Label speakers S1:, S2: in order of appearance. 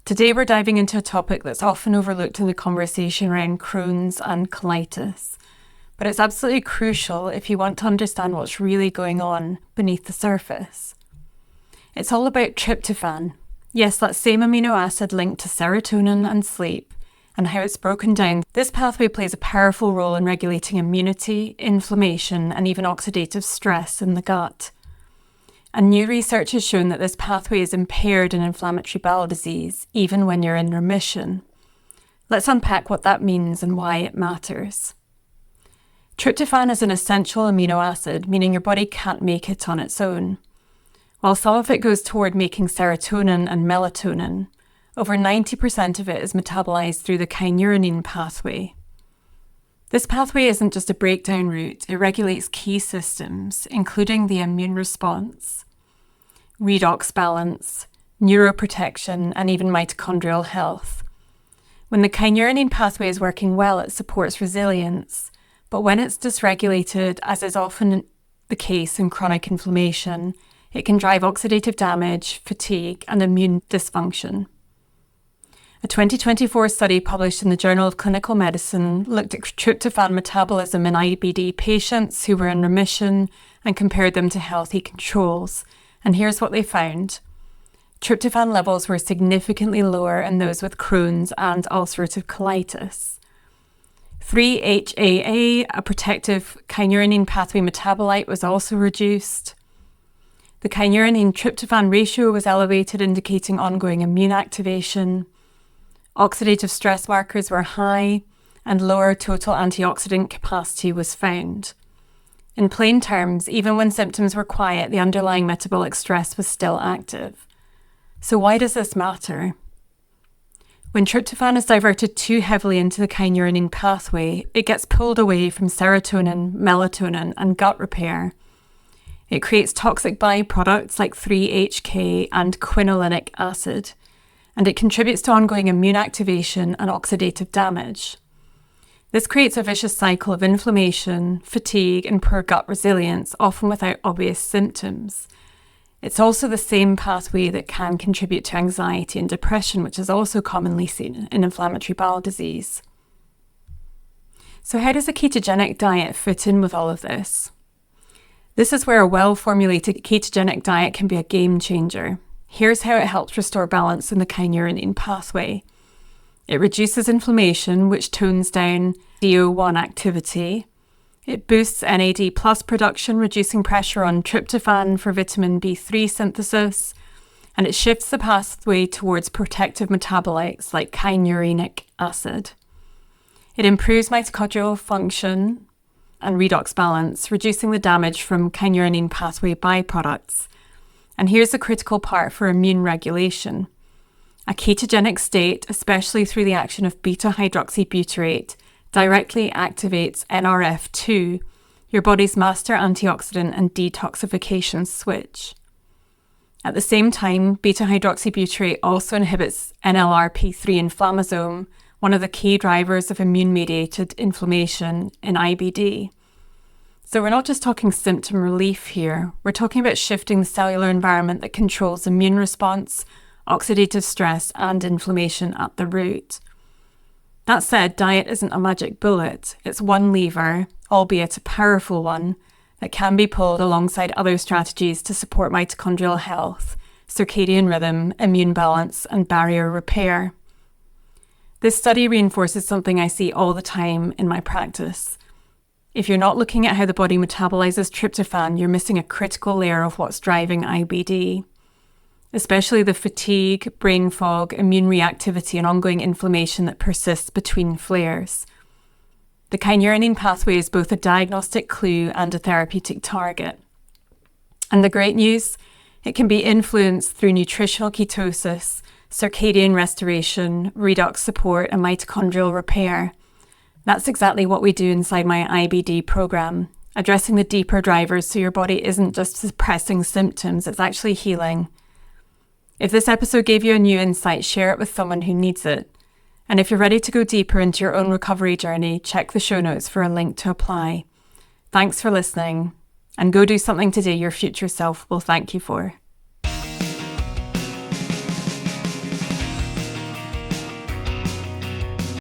S1: Today we're diving into a topic that's often overlooked in the conversation around Crohn's and colitis, but it's absolutely crucial if you want to understand what's really going on beneath the surface. It's all about tryptophan. Yes, that same amino acid linked to serotonin and sleep, and how it's broken down. This pathway plays a powerful role in regulating immunity, inflammation, and even oxidative stress in the gut. And new research has shown that this pathway is impaired in inflammatory bowel disease, even when you're in remission. Let's unpack what that means and why it matters. Tryptophan is an essential amino acid, meaning your body can't make it on its own. While some of it goes toward making serotonin and melatonin, over 90% of it is metabolized through the kynurenine pathway. This pathway isn't just a breakdown route, it regulates key systems, including the immune response, redox balance, neuroprotection, and even mitochondrial health. When the kynurenine pathway is working well, it supports resilience, but when it's dysregulated, as is often the case in chronic inflammation, it can drive oxidative damage, fatigue, and immune dysfunction. A 2024 study published in the Journal of Clinical Medicine looked at tryptophan metabolism in IBD patients who were in remission and compared them to healthy controls. And here's what they found. Tryptophan levels were significantly lower in those with Crohn's and ulcerative colitis. 3-HAA, a protective kynurenine pathway metabolite, was also reduced. The kynurenine tryptophan ratio was elevated, indicating ongoing immune activation. Oxidative stress markers were high, and lower total antioxidant capacity was found. In plain terms, even when symptoms were quiet, the underlying metabolic stress was still active. So why does this matter? When tryptophan is diverted too heavily into the kynurenine pathway, it gets pulled away from serotonin, melatonin, and gut repair. It creates toxic byproducts like 3-HK and quinolinic acid, and it contributes to ongoing immune activation and oxidative damage. This creates a vicious cycle of inflammation, fatigue, and poor gut resilience, often without obvious symptoms. It's also the same pathway that can contribute to anxiety and depression, which is also commonly seen in inflammatory bowel disease. So how does a ketogenic diet fit in with all of this? This is where a well-formulated ketogenic diet can be a game changer. Here's how it helps restore balance in the kynurenine pathway. It reduces inflammation, which tones down CO1 activity. It boosts NAD+ production, reducing pressure on tryptophan for vitamin B3 synthesis. And it shifts the pathway towards protective metabolites like kynurenic acid. It improves mitochondrial function and redox balance, reducing the damage from kynurenine pathway byproducts. And here's the critical part for immune regulation. A ketogenic state, especially through the action of beta-hydroxybutyrate, directly activates NRF2, your body's master antioxidant and detoxification switch. At the same time, beta-hydroxybutyrate also inhibits NLRP3 inflammasome, one of the key drivers of immune-mediated inflammation in IBD. So we're not just talking symptom relief here, we're talking about shifting the cellular environment that controls immune response, oxidative stress, and inflammation at the root. That said, diet isn't a magic bullet. It's one lever, albeit a powerful one, that can be pulled alongside other strategies to support mitochondrial health, circadian rhythm, immune balance, and barrier repair. This study reinforces something I see all the time in my practice. If you're not looking at how the body metabolizes tryptophan, you're missing a critical layer of what's driving IBD. Especially the fatigue, brain fog, immune reactivity, and ongoing inflammation that persists between flares. The kynurenine pathway is both a diagnostic clue and a therapeutic target. And the great news? It can be influenced through nutritional ketosis, circadian restoration, redox support, and mitochondrial repair. That's exactly what we do inside my IBD program, addressing the deeper drivers so your body isn't just suppressing symptoms, it's actually healing. If this episode gave you a new insight, share it with someone who needs it. And if you're ready to go deeper into your own recovery journey, check the show notes for a link to apply. Thanks for listening, and go do something today your future self will thank you for.